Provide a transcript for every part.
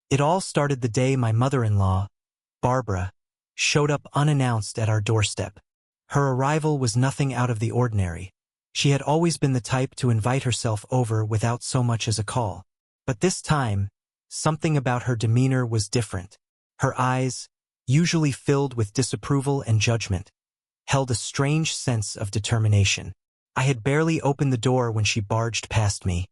It all started the day my mother-in-law, Barbara, showed up unannounced at our doorstep. Her arrival was nothing out of the ordinary. She had always been the type to invite herself over without so much as a call. But this time, something about her demeanor was different. Her eyes, usually filled with disapproval and judgment, held a strange sense of determination. I had barely opened the door when she barged past me,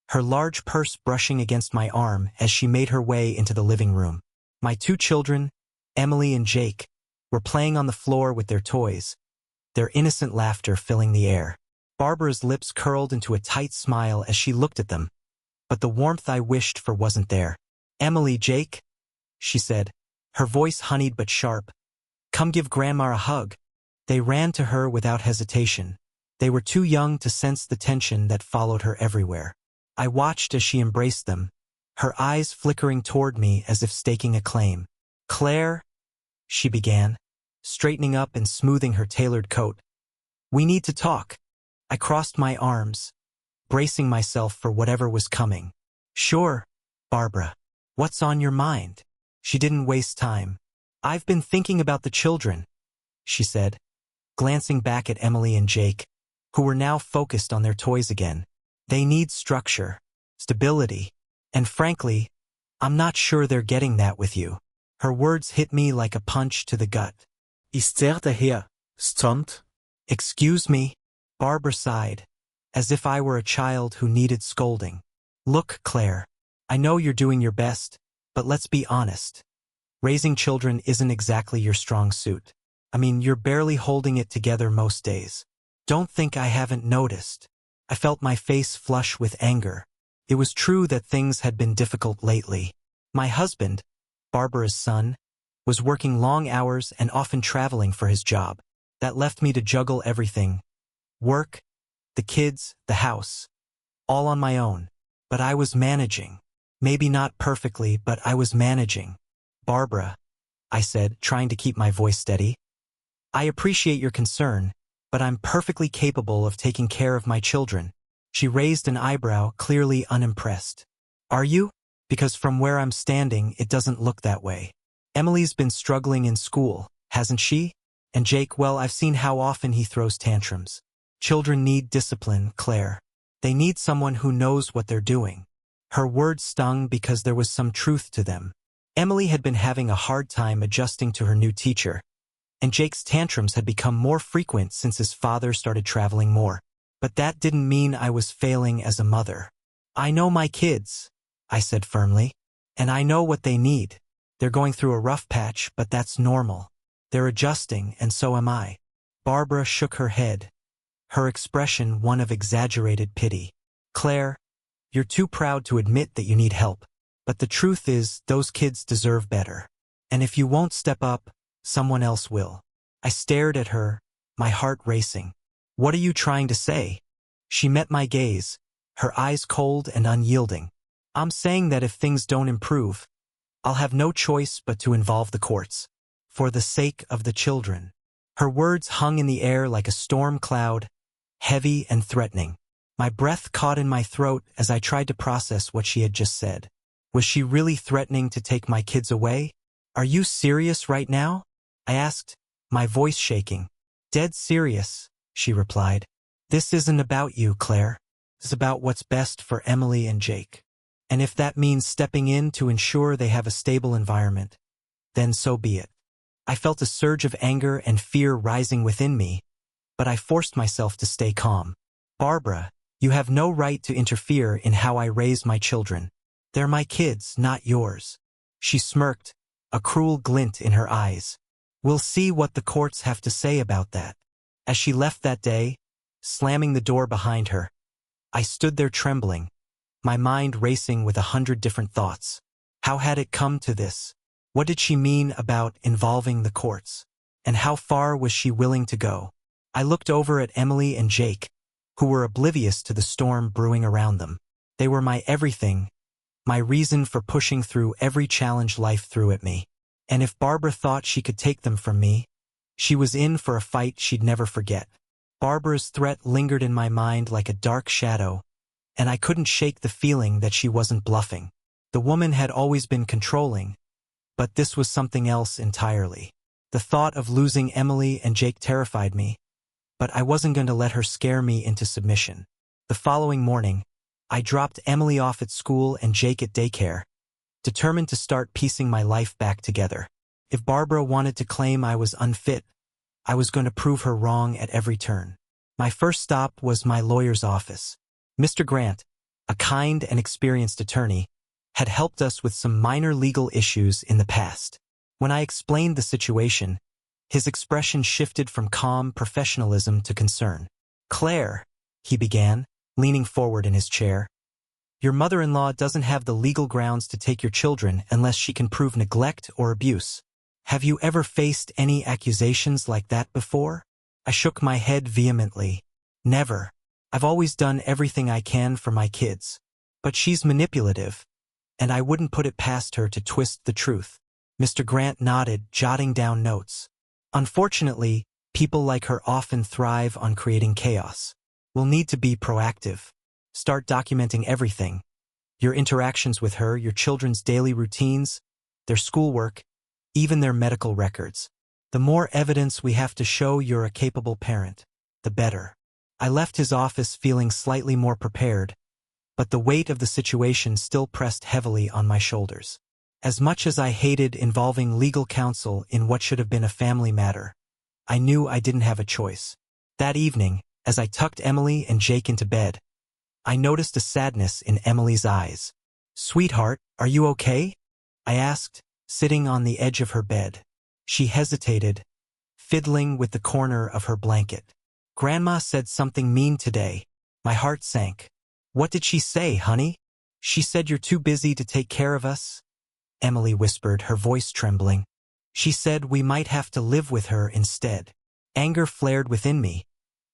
her large purse brushing against my arm as she made her way into the living room. My two children, Emily and Jake, were playing on the floor with their toys, their innocent laughter filling the air. Barbara's lips curled into a tight smile as she looked at them, but the warmth I wished for wasn't there. "Emily, Jake," she said, her voice honeyed but sharp, "come give Grandma a hug." They ran to her without hesitation. They were too young to sense the tension that followed her everywhere. I watched as she embraced them, her eyes flickering toward me as if staking a claim. "Claire," she began, straightening up and smoothing her tailored coat. "We need to talk." I crossed my arms, bracing myself for whatever was coming. "Sure, Barbara. What's on your mind?" She didn't waste time. "I've been thinking about the children," she said, glancing back at Emily and Jake, who were now focused on their toys again. "They need structure, stability, and frankly, I'm not sure they're getting that with you." Her words hit me like a punch to the gut. Ist der Herr stunt? "Excuse me," Barbara sighed, as if I were a child who needed scolding. "Look, Claire, I know you're doing your best, but let's be honest. Raising children isn't exactly your strong suit. I mean, you're barely holding it together most days. Don't think I haven't noticed." I felt my face flush with anger. It was true that things had been difficult lately. My husband, Barbara's son, was working long hours and often traveling for his job. That left me to juggle everything: work, the kids, the house, all on my own. But I was managing. Maybe not perfectly, but I was managing. "Barbara," I said, trying to keep my voice steady, "I appreciate your concern, but I'm perfectly capable of taking care of my children." She raised an eyebrow, clearly unimpressed. "Are you? Because from where I'm standing, it doesn't look that way. Emily's been struggling in school, hasn't she? And Jake, well, I've seen how often he throws tantrums. Children need discipline, Claire. They need someone who knows what they're doing." Her words stung because there was some truth to them. Emily had been having a hard time adjusting to her new teacher, and Jake's tantrums had become more frequent since his father started traveling more. But that didn't mean I was failing as a mother. "I know my kids," I said firmly, "and I know what they need. They're going through a rough patch, but that's normal. They're adjusting, and so am I." Barbara shook her head, her expression one of exaggerated pity. "Claire, you're too proud to admit that you need help. But the truth is, those kids deserve better. And if you won't step up, someone else will." I stared at her, my heart racing. "What are you trying to say?" She met my gaze, her eyes cold and unyielding. "I'm saying that if things don't improve, I'll have no choice but to involve the courts. For the sake of the children." Her words hung in the air like a storm cloud, heavy and threatening. My breath caught in my throat as I tried to process what she had just said. Was she really threatening to take my kids away? "Are you serious right now?" I asked, my voice shaking. "Dead serious," she replied. "This isn't about you, Claire. It's about what's best for Emily and Jake. And if that means stepping in to ensure they have a stable environment, then so be it." I felt a surge of anger and fear rising within me, but I forced myself to stay calm. "Barbara, you have no right to interfere in how I raise my children. They're my kids, not yours." She smirked, a cruel glint in her eyes. "We'll see what the courts have to say about that." As she left that day, slamming the door behind her, I stood there trembling, my mind racing with 100 different thoughts. How had it come to this? What did she mean about involving the courts? And how far was she willing to go? I looked over at Emily and Jake, who were oblivious to the storm brewing around them. They were my everything, my reason for pushing through every challenge life threw at me. And if Barbara thought she could take them from me, she was in for a fight she'd never forget. Barbara's threat lingered in my mind like a dark shadow, and I couldn't shake the feeling that she wasn't bluffing. The woman had always been controlling, but this was something else entirely. The thought of losing Emily and Jake terrified me, but I wasn't going to let her scare me into submission. The following morning, I dropped Emily off at school and Jake at daycare, determined to start piecing my life back together. If Barbara wanted to claim I was unfit, I was going to prove her wrong at every turn. My first stop was my lawyer's office. Mr. Grant, a kind and experienced attorney, had helped us with some minor legal issues in the past. When I explained the situation, his expression shifted from calm professionalism to concern. "Claire," he began, leaning forward in his chair, "your mother-in-law doesn't have the legal grounds to take your children unless she can prove neglect or abuse. Have you ever faced any accusations like that before?" I shook my head vehemently. "Never. I've always done everything I can for my kids. But she's manipulative, and I wouldn't put it past her to twist the truth." Mr. Grant nodded, jotting down notes. "Unfortunately, people like her often thrive on creating chaos. We'll need to be proactive. Start documenting everything. Your interactions with her, your children's daily routines, their schoolwork, even their medical records. The more evidence we have to show you're a capable parent, the better." I left his office feeling slightly more prepared, but the weight of the situation still pressed heavily on my shoulders. As much as I hated involving legal counsel in what should have been a family matter, I knew I didn't have a choice. That evening, as I tucked Emily and Jake into bed, I noticed a sadness in Emily's eyes. "Sweetheart, are you okay?" I asked, sitting on the edge of her bed. She hesitated, fiddling with the corner of her blanket. "Grandma said something mean today." My heart sank. "What did she say, honey?" "She said you're too busy to take care of us," Emily whispered, her voice trembling. "She said we might have to live with her instead." Anger flared within me,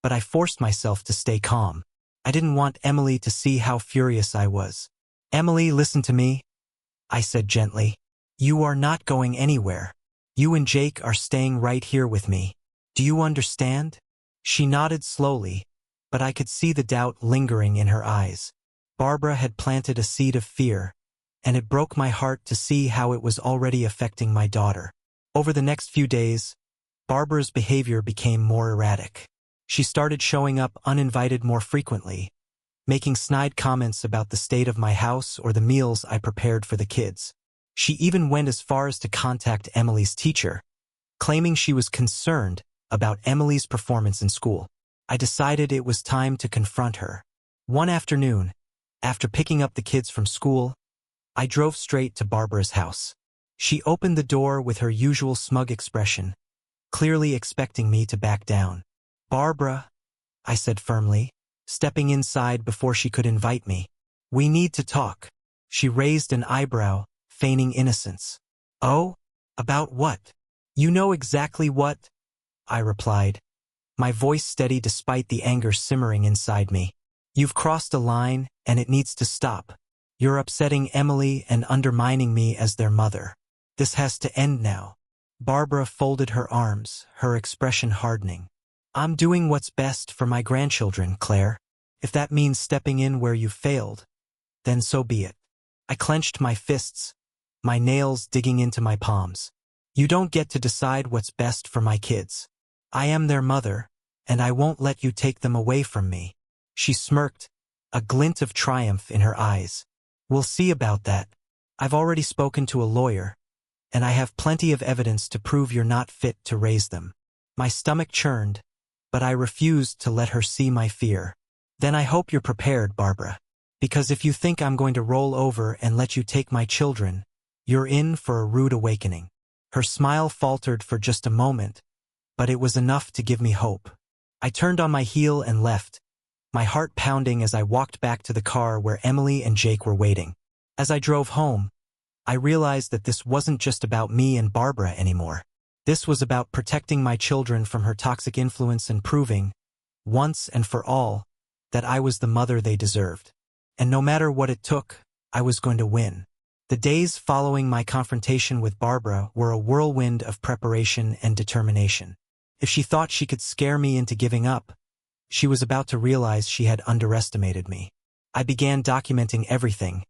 but I forced myself to stay calm. I didn't want Emily to see how furious I was. "Emily, listen to me," I said gently. "You are not going anywhere. You and Jake are staying right here with me. Do you understand?" She nodded slowly, but I could see the doubt lingering in her eyes. Barbara had planted a seed of fear, and it broke my heart to see how it was already affecting my daughter. Over the next few days, Barbara's behavior became more erratic. She started showing up uninvited more frequently, making snide comments about the state of my house or the meals I prepared for the kids. She even went as far as to contact Emily's teacher, claiming she was concerned about Emily's performance in school. I decided it was time to confront her. One afternoon, after picking up the kids from school, I drove straight to Barbara's house. She opened the door with her usual smug expression, clearly expecting me to back down. "Barbara," I said firmly, stepping inside before she could invite me. "We need to talk." She raised an eyebrow, feigning innocence. "Oh? About what?" "You know exactly what," I replied, my voice steady despite the anger simmering inside me. "You've crossed a line, and it needs to stop. You're upsetting Emily and undermining me as their mother. This has to end now." Barbara folded her arms, her expression hardening. "I'm doing what's best for my grandchildren, Claire. If that means stepping in where you failed, then so be it." I clenched my fists, my nails digging into my palms. "You don't get to decide what's best for my kids. I am their mother, and I won't let you take them away from me." She smirked, a glint of triumph in her eyes. "We'll see about that. I've already spoken to a lawyer, and I have plenty of evidence to prove you're not fit to raise them." My stomach churned, but I refused to let her see my fear. "Then I hope you're prepared, Barbara, because if you think I'm going to roll over and let you take my children, you're in for a rude awakening." Her smile faltered for just a moment, but it was enough to give me hope. I turned on my heel and left, my heart pounding as I walked back to the car where Emily and Jake were waiting. As I drove home, I realized that this wasn't just about me and Barbara anymore. This was about protecting my children from her toxic influence and proving, once and for all, that I was the mother they deserved. And no matter what it took, I was going to win. The days following my confrontation with Barbara were a whirlwind of preparation and determination. If she thought she could scare me into giving up, she was about to realize she had underestimated me. I began documenting everything,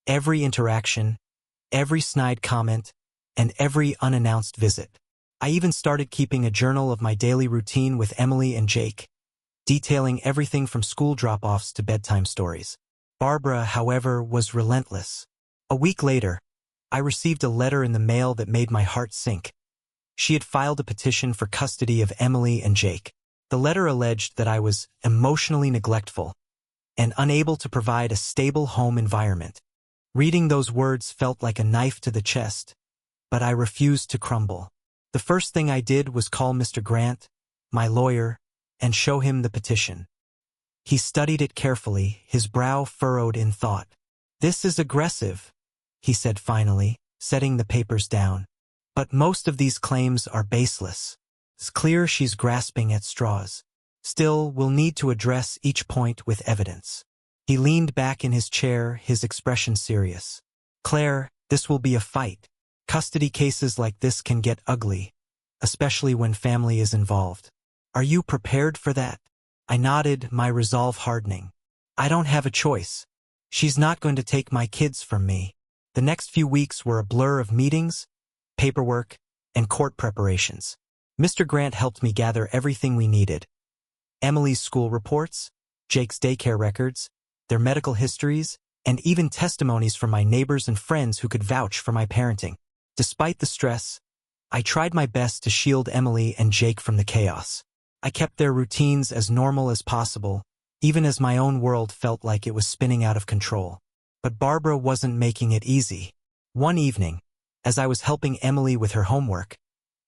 Every interaction, every snide comment, and every unannounced visit. I even started keeping a journal of my daily routine with Emily and Jake, detailing everything from school drop-offs to bedtime stories. Barbara, however, was relentless. A week later, I received a letter in the mail that made my heart sink. She had filed a petition for custody of Emily and Jake. The letter alleged that I was emotionally neglectful and unable to provide a stable home environment. Reading those words felt like a knife to the chest, but I refused to crumble. The first thing I did was call Mr. Grant, my lawyer, and show him the petition. He studied it carefully, his brow furrowed in thought. "This is aggressive," he said finally, setting the papers down. "But most of these claims are baseless. It's clear she's grasping at straws. Still, we'll need to address each point with evidence." He leaned back in his chair, his expression serious. "Claire, this will be a fight. Custody cases like this can get ugly, especially when family is involved. Are you prepared for that?" I nodded, my resolve hardening. "I don't have a choice. She's not going to take my kids from me." The next few weeks were a blur of meetings, paperwork, and court preparations. Mr. Grant helped me gather everything we needed. Emily's school reports, Jake's daycare records, their medical histories, and even testimonies from my neighbors and friends who could vouch for my parenting. Despite the stress, I tried my best to shield Emily and Jake from the chaos. I kept their routines as normal as possible, even as my own world felt like it was spinning out of control. But Barbara wasn't making it easy. One evening, as I was helping Emily with her homework,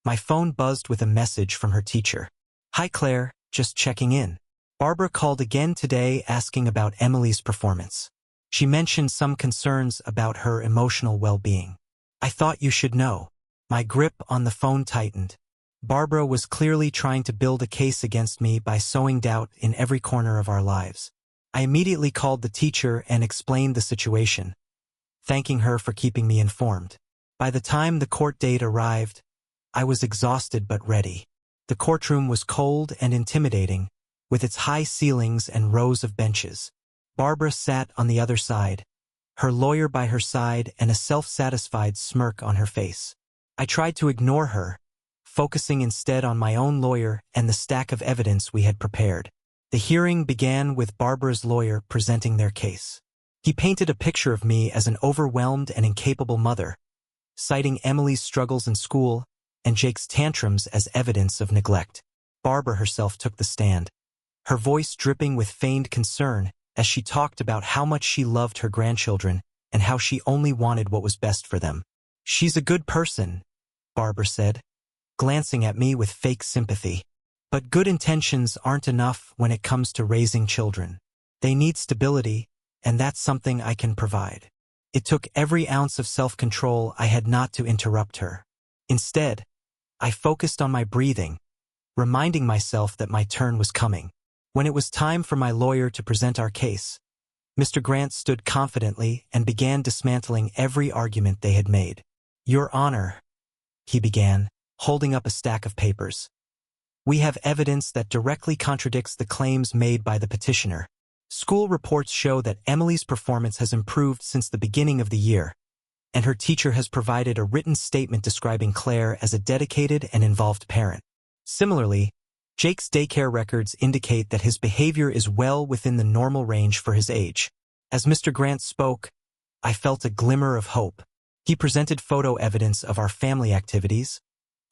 my phone buzzed with a message from her teacher. "Hi Claire, just checking in." Barbara called again today asking about Emily's performance. She mentioned some concerns about her emotional well-being. "I thought you should know." My grip on the phone tightened. Barbara was clearly trying to build a case against me by sowing doubt in every corner of our lives. I immediately called the teacher and explained the situation, thanking her for keeping me informed. By the time the court date arrived, I was exhausted but ready. The courtroom was cold and intimidating, with its high ceilings and rows of benches. Barbara sat on the other side, her lawyer by her side and a self-satisfied smirk on her face. I tried to ignore her, focusing instead on my own lawyer and the stack of evidence we had prepared. The hearing began with Barbara's lawyer presenting their case. He painted a picture of me as an overwhelmed and incapable mother, citing Emily's struggles in school and Jake's tantrums as evidence of neglect. Barbara herself took the stand, her voice dripping with feigned concern as she talked about how much she loved her grandchildren and how she only wanted what was best for them. "She's a good person," Barbara said, glancing at me with fake sympathy. "But good intentions aren't enough when it comes to raising children. They need stability, and that's something I can provide." It took every ounce of self-control I had not to interrupt her. Instead, I focused on my breathing, reminding myself that my turn was coming. When it was time for my lawyer to present our case, Mr. Grant stood confidently and began dismantling every argument they had made. "Your Honor," he began, holding up a stack of papers. "We have evidence that directly contradicts the claims made by the petitioner. School reports show that Emily's performance has improved since the beginning of the year, and her teacher has provided a written statement describing Claire as a dedicated and involved parent. Similarly, Jake's daycare records indicate that his behavior is well within the normal range for his age." As Mr. Grant spoke, I felt a glimmer of hope. He presented photo evidence of our family activities,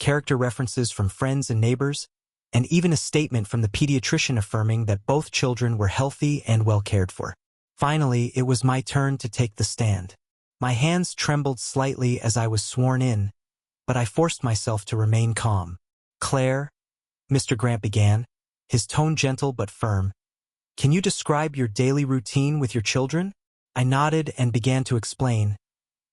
character references from friends and neighbors, and even a statement from the pediatrician affirming that both children were healthy and well cared for. Finally, it was my turn to take the stand. My hands trembled slightly as I was sworn in, but I forced myself to remain calm. "Claire," Mr. Grant began, his tone gentle but firm, "can you describe your daily routine with your children?" I nodded and began to explain,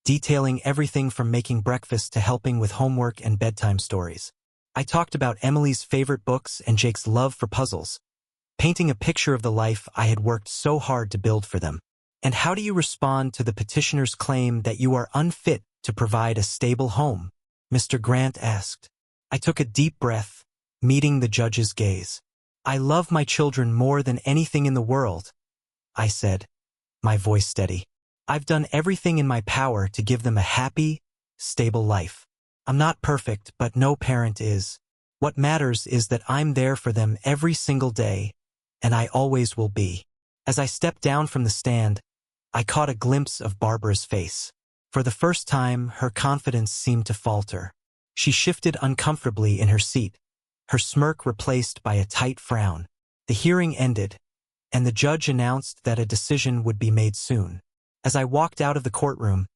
detailing everything from making breakfast to helping with homework and bedtime stories. I talked about Emily's favorite books and Jake's love for puzzles, painting a picture of the life I had worked so hard to build for them. "And how do you respond to the petitioner's claim that you are unfit to provide a stable home?" Mr. Grant asked. I took a deep breath, meeting the judge's gaze. "I love my children more than anything in the world," I said, my voice steady. I've done everything in my power to give them a happy, stable life. I'm not perfect, but no parent is. What matters is that I'm there for them every single day, and I always will be. As I stepped down from the stand, I caught a glimpse of Barbara's face. For the first time, her confidence seemed to falter. She shifted uncomfortably in her seat, her smirk replaced by a tight frown. The hearing ended, and the judge announced that a decision would be made soon. As I walked out of the courtroom,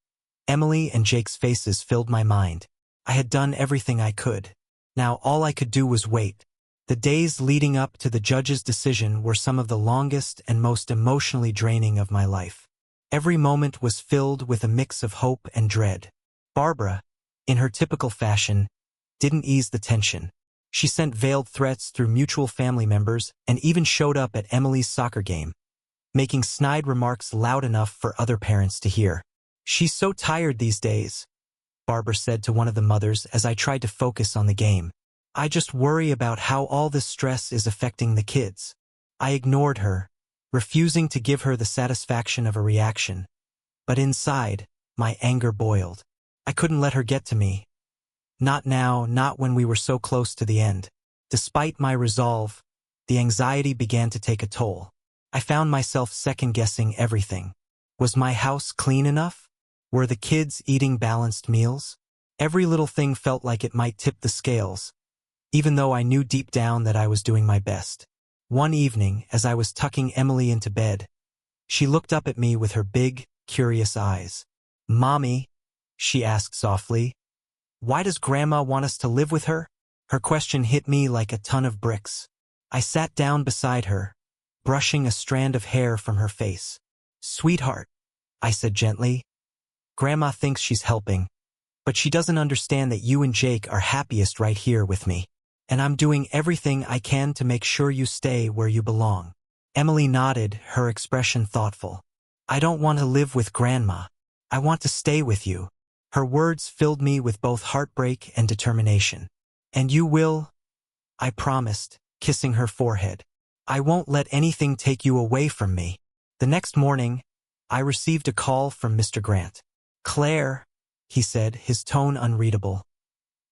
Emily and Jake's faces filled my mind. I had done everything I could. Now all I could do was wait. The days leading up to the judge's decision were some of the longest and most emotionally draining of my life. Every moment was filled with a mix of hope and dread. Barbara, in her typical fashion, didn't ease the tension. She sent veiled threats through mutual family members and even showed up at Emily's soccer game, making snide remarks loud enough for other parents to hear. "She's so tired these days," Barbara said to one of the mothers as I tried to focus on the game. "I just worry about how all this stress is affecting the kids." I ignored her, refusing to give her the satisfaction of a reaction. But inside, my anger boiled. I couldn't let her get to me. Not now, not when we were so close to the end. Despite my resolve, the anxiety began to take a toll. I found myself second-guessing everything. Was my house clean enough? Were the kids eating balanced meals? Every little thing felt like it might tip the scales, even though I knew deep down that I was doing my best. One evening, as I was tucking Emily into bed, she looked up at me with her big, curious eyes. "Mommy," she asked softly, "why does Grandma want us to live with her?" Her question hit me like a ton of bricks. I sat down beside her, brushing a strand of hair from her face. "Sweetheart," I said gently, "Grandma thinks she's helping, but she doesn't understand that you and Jake are happiest right here with me. And I'm doing everything I can to make sure you stay where you belong." Emily nodded, her expression thoughtful. "I don't want to live with Grandma. I want to stay with you." Her words filled me with both heartbreak and determination. "And you will?" I promised, kissing her forehead. "I won't let anything take you away from me." The next morning, I received a call from Mr. Grant. "Claire," he said, his tone unreadable,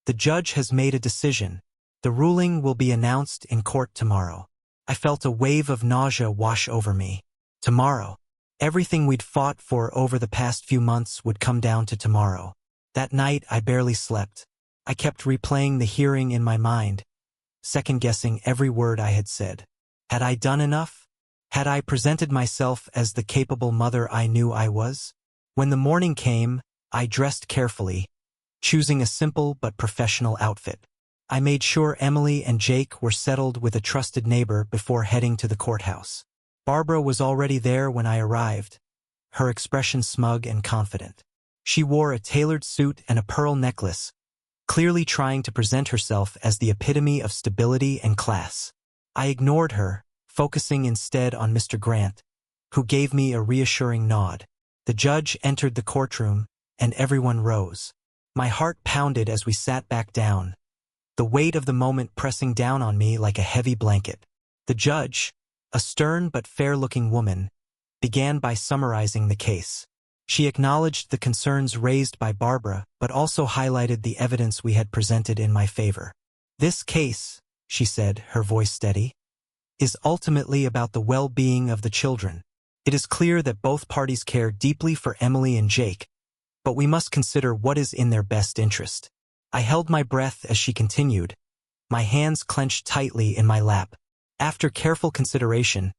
"the judge has made a decision. The ruling will be announced in court tomorrow." I felt a wave of nausea wash over me. Tomorrow. Everything we'd fought for over the past few months would come down to tomorrow. That night, I barely slept. I kept replaying the hearing in my mind, second-guessing every word I had said. Had I done enough? Had I presented myself as the capable mother I knew I was? When the morning came, I dressed carefully, choosing a simple but professional outfit. I made sure Emily and Jake were settled with a trusted neighbor before heading to the courthouse. Barbara was already there when I arrived, her expression smug and confident. She wore a tailored suit and a pearl necklace, clearly trying to present herself as the epitome of stability and class. I ignored her, focusing instead on Mr. Grant, who gave me a reassuring nod. The judge entered the courtroom, and everyone rose. My heart pounded as we sat back down, the weight of the moment pressing down on me like a heavy blanket. The judge, a stern but fair-looking woman, began by summarizing the case. She acknowledged the concerns raised by Barbara, but also highlighted the evidence we had presented in my favor. "This case," she said, her voice steady, "is ultimately about the well-being of the children. It is clear that both parties care deeply for Emily and Jake, but we must consider what is in their best interest." I held my breath as she continued, my hands clenched tightly in my lap. "After careful consideration,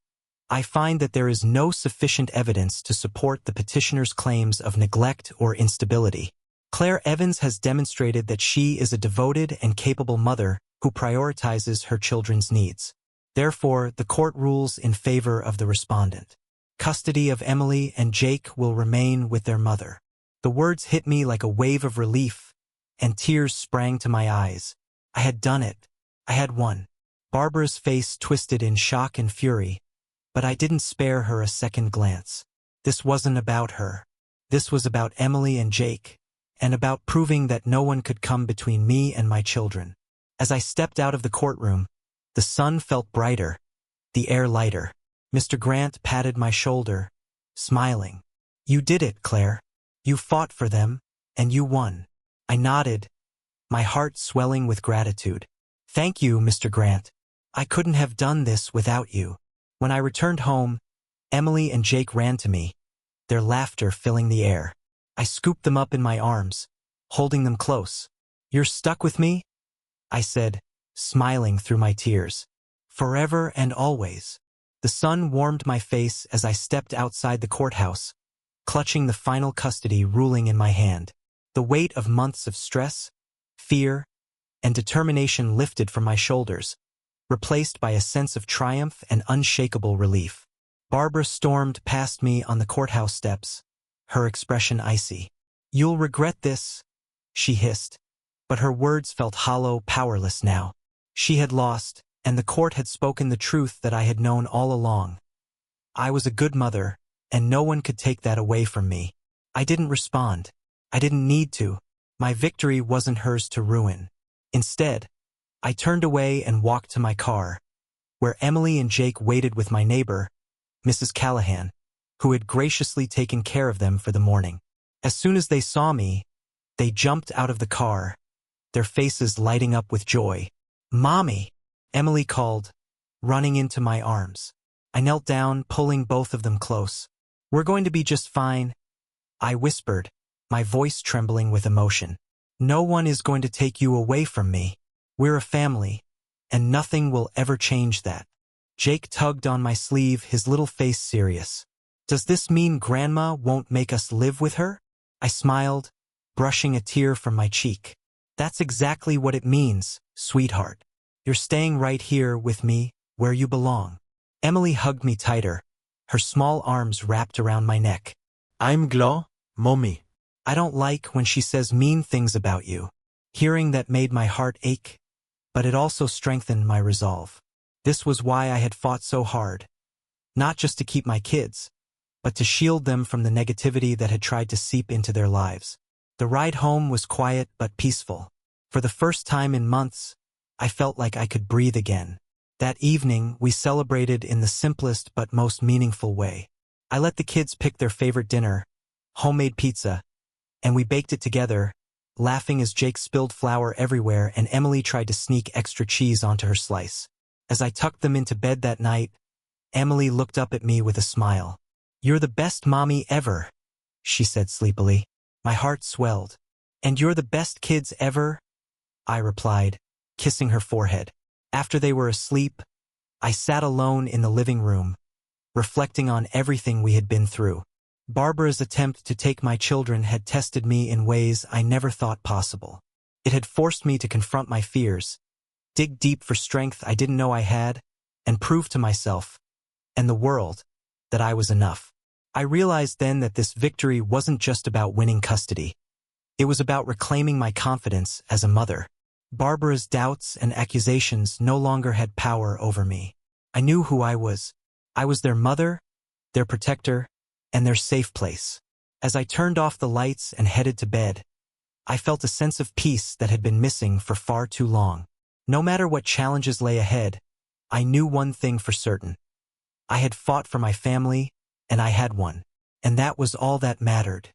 I find that there is no sufficient evidence to support the petitioner's claims of neglect or instability. Claire Evans has demonstrated that she is a devoted and capable mother who prioritizes her children's needs. Therefore, the court rules in favor of the respondent. Custody of Emily and Jake will remain with their mother." The words hit me like a wave of relief, and tears sprang to my eyes. I had done it. I had won. Barbara's face twisted in shock and fury, but I didn't spare her a second glance. This wasn't about her. This was about Emily and Jake, and about proving that no one could come between me and my children. As I stepped out of the courtroom, the sun felt brighter, the air lighter. Mr. Grant patted my shoulder, smiling. You did it, Claire. You fought for them, and you won. I nodded, my heart swelling with gratitude. Thank you, Mr. Grant. I couldn't have done this without you. When I returned home, Emily and Jake ran to me, their laughter filling the air. I scooped them up in my arms, holding them close. You're stuck with me? I said, smiling through my tears. Forever and always. The sun warmed my face as I stepped outside the courthouse, clutching the final custody ruling in my hand. The weight of months of stress, fear, and determination lifted from my shoulders, replaced by a sense of triumph and unshakable relief. Barbara stormed past me on the courthouse steps, her expression icy. You'll regret this, she hissed, but her words felt hollow, powerless now. She had lost, and the court had spoken the truth that I had known all along. I was a good mother, and no one could take that away from me. I didn't respond. I didn't need to. My victory wasn't hers to ruin. Instead, I turned away and walked to my car, where Emily and Jake waited with my neighbor, Mrs. Callahan, who had graciously taken care of them for the morning. As soon as they saw me, they jumped out of the car, their faces lighting up with joy. Mommy, Emily called, running into my arms. I knelt down, pulling both of them close. We're going to be just fine, I whispered, my voice trembling with emotion. No one is going to take you away from me. We're a family, and nothing will ever change that. Jake tugged on my sleeve, his little face serious. Does this mean Grandma won't make us live with her? I smiled, brushing a tear from my cheek. That's exactly what it means, sweetheart. You're staying right here with me, where you belong. Emily hugged me tighter, her small arms wrapped around my neck. I'm glad, Mommy. I don't like when she says mean things about you. Hearing that made my heart ache, but it also strengthened my resolve. This was why I had fought so hard. Not just to keep my kids, but to shield them from the negativity that had tried to seep into their lives. The ride home was quiet but peaceful. For the first time in months, I felt like I could breathe again. That evening, we celebrated in the simplest but most meaningful way. I let the kids pick their favorite dinner, homemade pizza, and we baked it together, laughing as Jake spilled flour everywhere and Emily tried to sneak extra cheese onto her slice. As I tucked them into bed that night, Emily looked up at me with a smile. You're the best mommy ever, she said sleepily. My heart swelled. And you're the best kids ever, I replied, kissing her forehead. After they were asleep, I sat alone in the living room, reflecting on everything we had been through. Barbara's attempt to take my children had tested me in ways I never thought possible. It had forced me to confront my fears, dig deep for strength I didn't know I had, and prove to myself, and the world, that I was enough. I realized then that this victory wasn't just about winning custody. It was about reclaiming my confidence as a mother. Barbara's doubts and accusations no longer had power over me. I knew who I was. I was their mother, their protector, and their safe place. As I turned off the lights and headed to bed, I felt a sense of peace that had been missing for far too long. No matter what challenges lay ahead, I knew one thing for certain. I had fought for my family, and I had won. And that was all that mattered.